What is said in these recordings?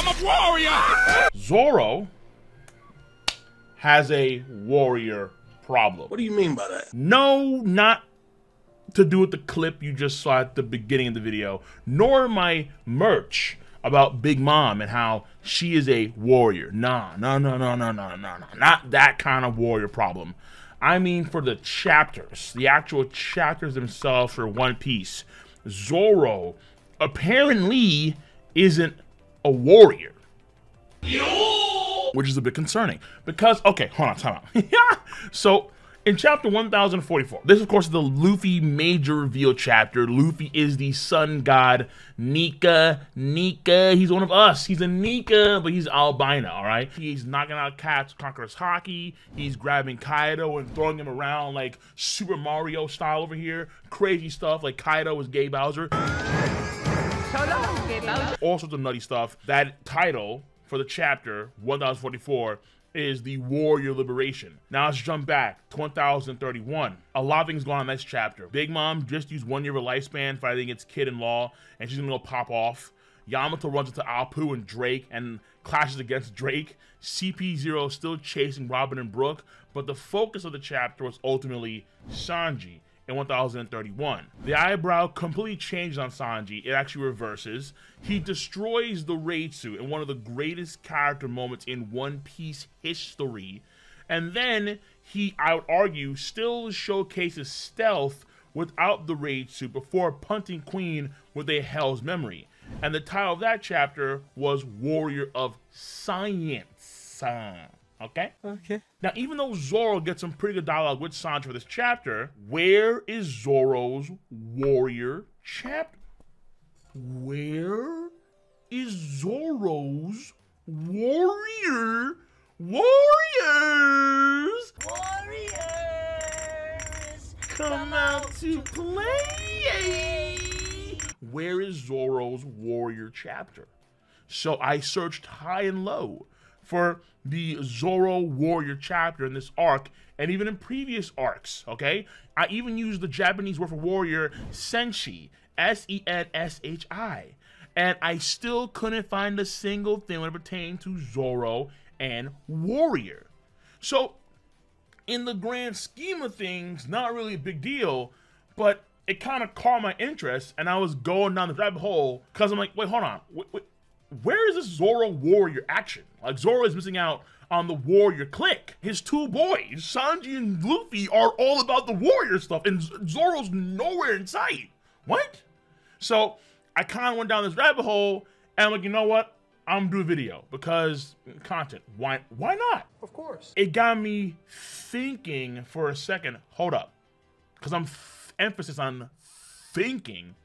a warrior! Zoro has a warrior problem. What do you mean by that? No, not to do with the clip you just saw at the beginning of the video, nor my merch about Big Mom and how she is a warrior. Nah, not that kind of warrior problem. I mean for the chapters, the actual chapters themselves for One Piece. Zoro apparently isn't a warrior, which is a bit concerning because, okay, hold on, time out. So in chapter 1044, this of course is the Luffy major reveal chapter. Luffy is the sun god Nika. He's one of us. He's a Nika, but he's albino, all right? He's knocking out cats, Conqueror's Haki. He's grabbing Kaido and throwing him around like Super Mario style over here. Crazy stuff like Kaido is Gay Bowser. All sorts of nutty stuff. That title for the chapter 1044 is the Warrior Liberation. Now let's jump back to 1031. A lot of things going on in this chapter. Big Mom just used 1 year of a lifespan fighting its kid-in-law, and she's gonna go pop off. Yamato runs into Apu and Drake and clashes against Drake. CP0 still chasing Robin and Brook, but the focus of the chapter was ultimately Sanji in 1031. The eyebrow completely changed on Sanji. It actually reverses. He destroys the raid suit in one of the greatest character moments in One Piece history. And then he, I would argue, still showcases stealth without the raid suit before punting Queen with a Hell's Memory. And the title of that chapter was Warrior of Science. Okay? Okay. Now, even though Zoro gets some pretty good dialogue with Sanji for this chapter, where is Zoro's warrior chapter? Where is Zoro's warrior? Warriors! Come out to play! Where is Zoro's warrior chapter? So I searched high and low for the Zoro warrior chapter in this arc, and even in previous arcs, okay? I even used the Japanese word for warrior, senshi, S-E-N-S-H-I, and I still couldn't find a single thing when it pertained to Zoro and warrior. So, in the grand scheme of things, not really a big deal, but it kind of caught my interest, and I was going down the rabbit hole, because I'm like, wait, hold on, where is this Zoro warrior action? Like, Zoro is missing out on the warrior clique. His two boys, Sanji and Luffy, are all about the warrior stuff, and Zoro's nowhere in sight. What? So I kind of went down this rabbit hole, and I'm like, you know what? I'm gonna do a video because content. Why not? Of course. It got me thinking for a second. Hold up, because I'm emphasis on thinking.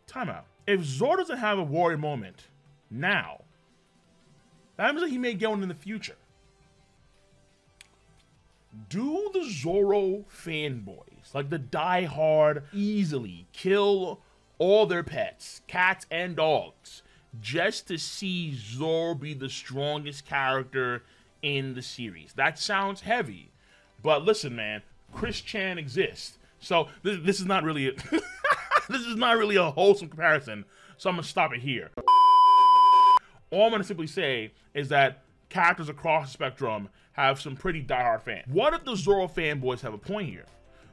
Time out. If Zoro doesn't have a warrior moment now, that means that he may get one in the future. Do the Zoro fanboys, like the die-hard, easily kill all their pets, cats and dogs, just to see Zoro be the strongest character in the series? That sounds heavy, but listen, man, Chris Chan exists, so this is not really a this is not really a wholesome comparison. So I'm gonna stop it here. All I'm gonna simply say is that characters across the spectrum have some pretty diehard fans. What if the Zoro fanboys have a point here,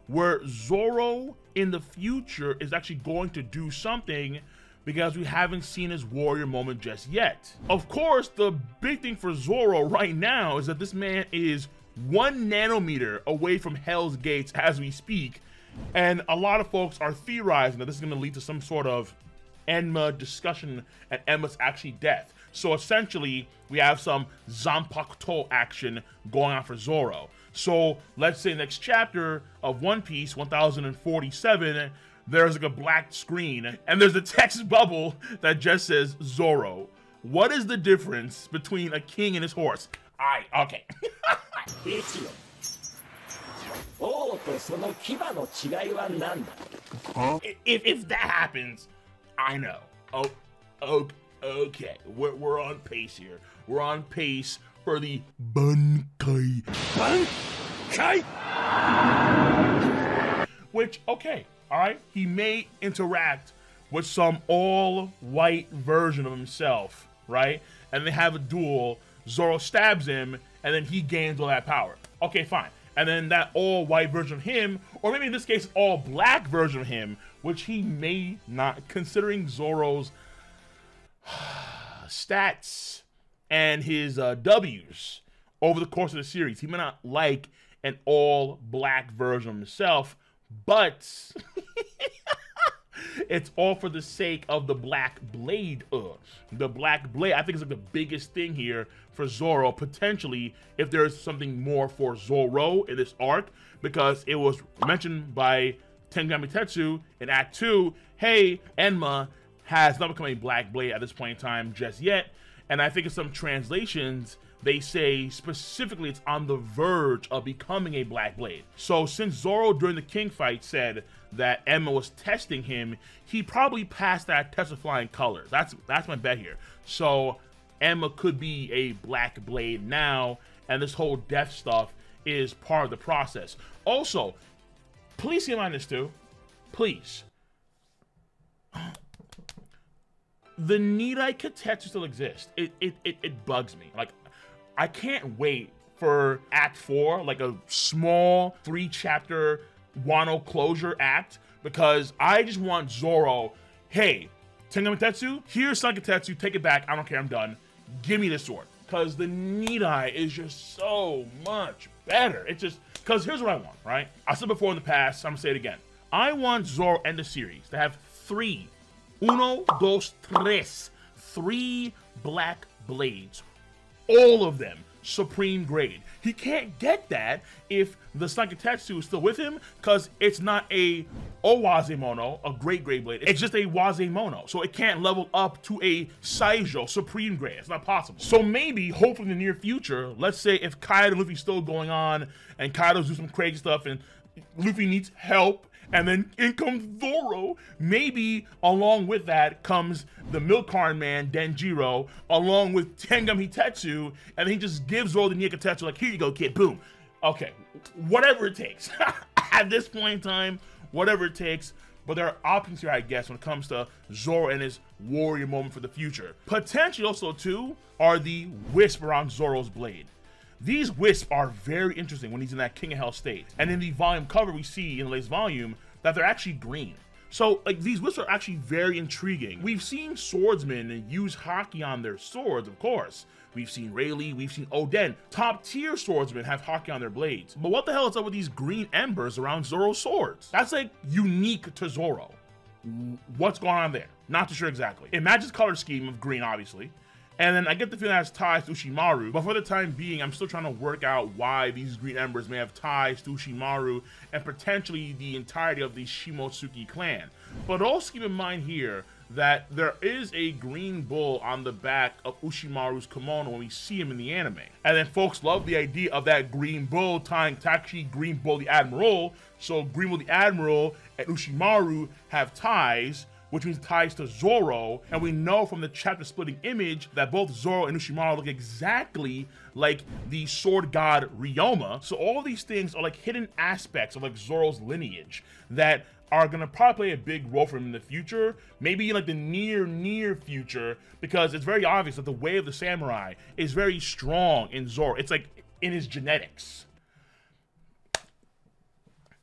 where Zoro in the future is actually going to do something because we haven't seen his warrior moment just yet? Of course, the big thing for Zoro right now is that this man is 1 nanometer away from Hell's Gates as we speak, and a lot of folks are theorizing that this is going to lead to some sort of Enma discussion and Enma's actually death. So essentially, we have some Zanpakuto action going on for Zoro. So let's say next chapter of One Piece 1047, there's like a black screen and there's a text bubble that just says Zoro. What is the difference between a king and his horse? Okay. If that happens, I know. Oh, okay. We're on pace here. We're on pace for the Bankai. Bankai? Which, okay, all right. He may interact with some all-white version of himself, right? and they have a duel. Zoro stabs him, and then he gains all that power. Okay, fine. And then that all-white version of him, or maybe in this case, all-black version of him, which he may not, considering Zoro's stats and his W's over the course of the series. He may not like an all-black version of himself, but it's all for the sake of the Black Blade. The Black Blade, I think, is like the biggest thing here for Zoro, potentially, if there's something more for Zoro in this arc, because it was mentioned by Tengami Tetsu in Act 2, hey, Enma has not become a Black Blade at this point in time just yet, and I think in some translations, they say specifically it's on the verge of becoming a Black Blade. So since Zoro during the King fight said that Enma was testing him, he probably passed that test of flying colors. That's my bet here. So Enma could be a Black Blade now, and this whole death stuff is part of the process. Also, please keep in mind this too. Please. The Nidai Kotetsu still exists. It bugs me. Like, I can't wait for Act 4, like a small 3-chapter Wano closure act, because I just want Zoro, hey, Tengami Tetsu, here's Sankatetsu, take it back, I don't care, I'm done. Give me the sword. Because the Nidai is just so much better. It's just, because here's what I want, right? I said before in the past, I'm gonna say it again. I want Zoro and the series to have 3 Black Blades. All of them supreme grade. He can't get that if the Sankatetsu is still with him, because it's not a Owazemono, a great grade blade. It's just a Wazemono. So it can't level up to a Saijo supreme grade. It's not possible. So maybe, hopefully in the near future, let's say if Kaido and Luffy's still going on, and Kaido's doing some crazy stuff, and Luffy needs help, and then in comes Zoro. Maybe along with that comes the Milk Carton Man, Denjiro, along with Tengami Tetsu, and he just gives Zoro the Nidai like, here you go, kid, boom. Okay, whatever it takes. At this point in time, whatever it takes. But there are options here, I guess, when it comes to Zoro and his warrior moment for the future. Potentially also, too, are the wisp around Zoro's blade. These wisps are very interesting when he's in that King of Hell state. And in the volume cover, we see in the latest volume that they're actually green. So, like, these wisps are actually very intriguing. We've seen swordsmen use haki on their swords, of course. We've seen Rayleigh, we've seen Oden. Top tier swordsmen have haki on their blades. But what the hell is up with these green embers around Zoro's swords? That's, like, unique to Zoro. What's going on there? Not too sure exactly. It matches color scheme of green, obviously. And then I get the feeling that has ties to Ushimaru, but for the time being, I'm still trying to work out why these green embers may have ties to Ushimaru and potentially the entirety of the Shimotsuki clan. But also keep in mind here that there is a green bull on the back of Ushimaru's kimono when we see him in the anime. And then folks love the idea of that green bull tying Takeshi Green Bull the Admiral, so Green Bull the Admiral and Ushimaru have ties, which means ties to Zoro, and we know from the chapter splitting image that both Zoro and Ushimaru look exactly like the sword god Ryoma. So all these things are like hidden aspects of like Zoro's lineage that are gonna probably play a big role for him in the future, maybe in like the near future, because it's very obvious that the way of the samurai is very strong in Zoro. It's like in his genetics.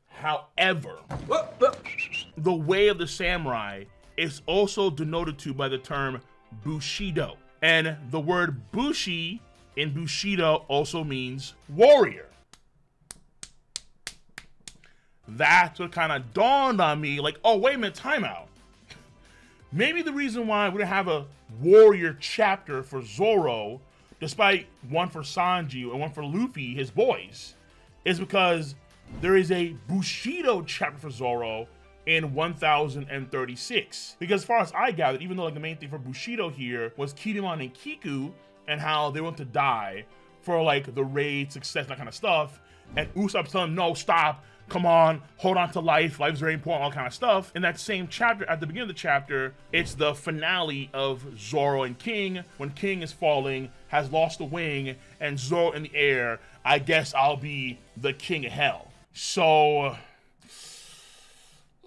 However, the way of the samurai is also denoted to by the term Bushido. And the word Bushi in Bushido also means warrior. That's what kind of dawned on me, like, oh, wait a minute, timeout. Maybe the reason why we don't have a warrior chapter for Zoro, despite one for Sanji and one for Luffy, his boys, is because there is a Bushido chapter for Zoro in 1036. Because as far as I gathered, even though like the main thing for Bushido here was Kinemon and Kiku and how they want to die for like the raid success, that kind of stuff, and Usopp's telling them, no, stop, come on, hold on to life, life's very important, all kind of stuff. In that same chapter, at the beginning of the chapter, it's the finale of Zoro and King, when King is falling, has lost a wing, and Zoro in the air, I guess I'll be the King of Hell. So,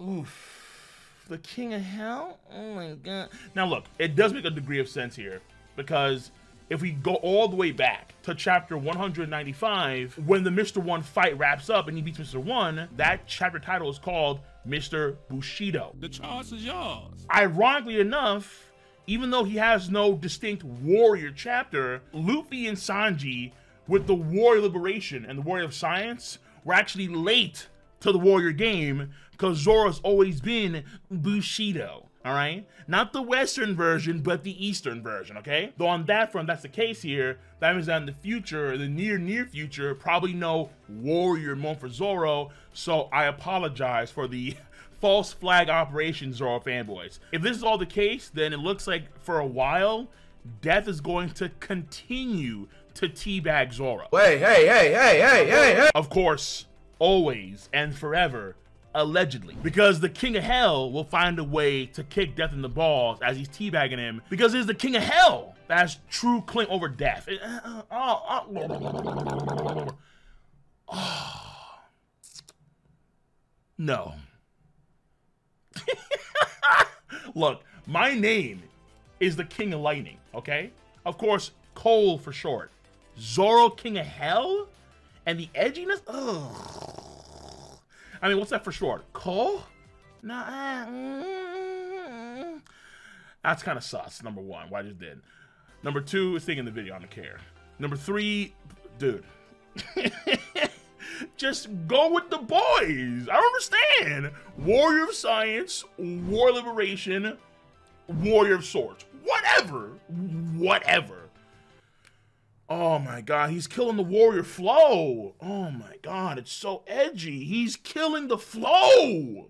oof, the King of Hell? Oh my god. Now look, it does make a degree of sense here, because if we go all the way back to chapter 195, when the Mr. One fight wraps up and he beats Mr. One, that chapter title is called Mr. Bushido. The charge is yours. Ironically enough, even though he has no distinct warrior chapter, Luffy and Sanji with the Warrior Liberation and the Warrior of Science were actually late to the warrior game because Zoro's always been Bushido. All right, not the Western version, but the Eastern version, okay? Though on that front, that's the case here. That means that in the future, the near future, probably no warrior mode for Zoro. So I apologize for the false flag operation, Zoro fanboys. If this is all the case, then it looks like for a while, Death is going to continue to teabag Zoro. Wait, hey. Of course, always and forever. Allegedly, because the King of Hell will find a way to kick Death in the balls as he's teabagging him, because it's the King of Hell that has true claim over Death. No. Look, my name is the King of Lightning, okay? Of course, Cole for short. Zoro, King of Hell? And the edginess? Ugh. I mean, what's that for short? Cole? Nah. That's kind of sus, number one. Why I just did. Number two is thinking the video. I don't care. Number three, dude. Just go with the boys. I don't understand. Warrior of Science, War Liberation, Warrior of Swords. Whatever. Oh my god, he's killing the warrior flow. Oh my god, it's so edgy. He's killing the flow.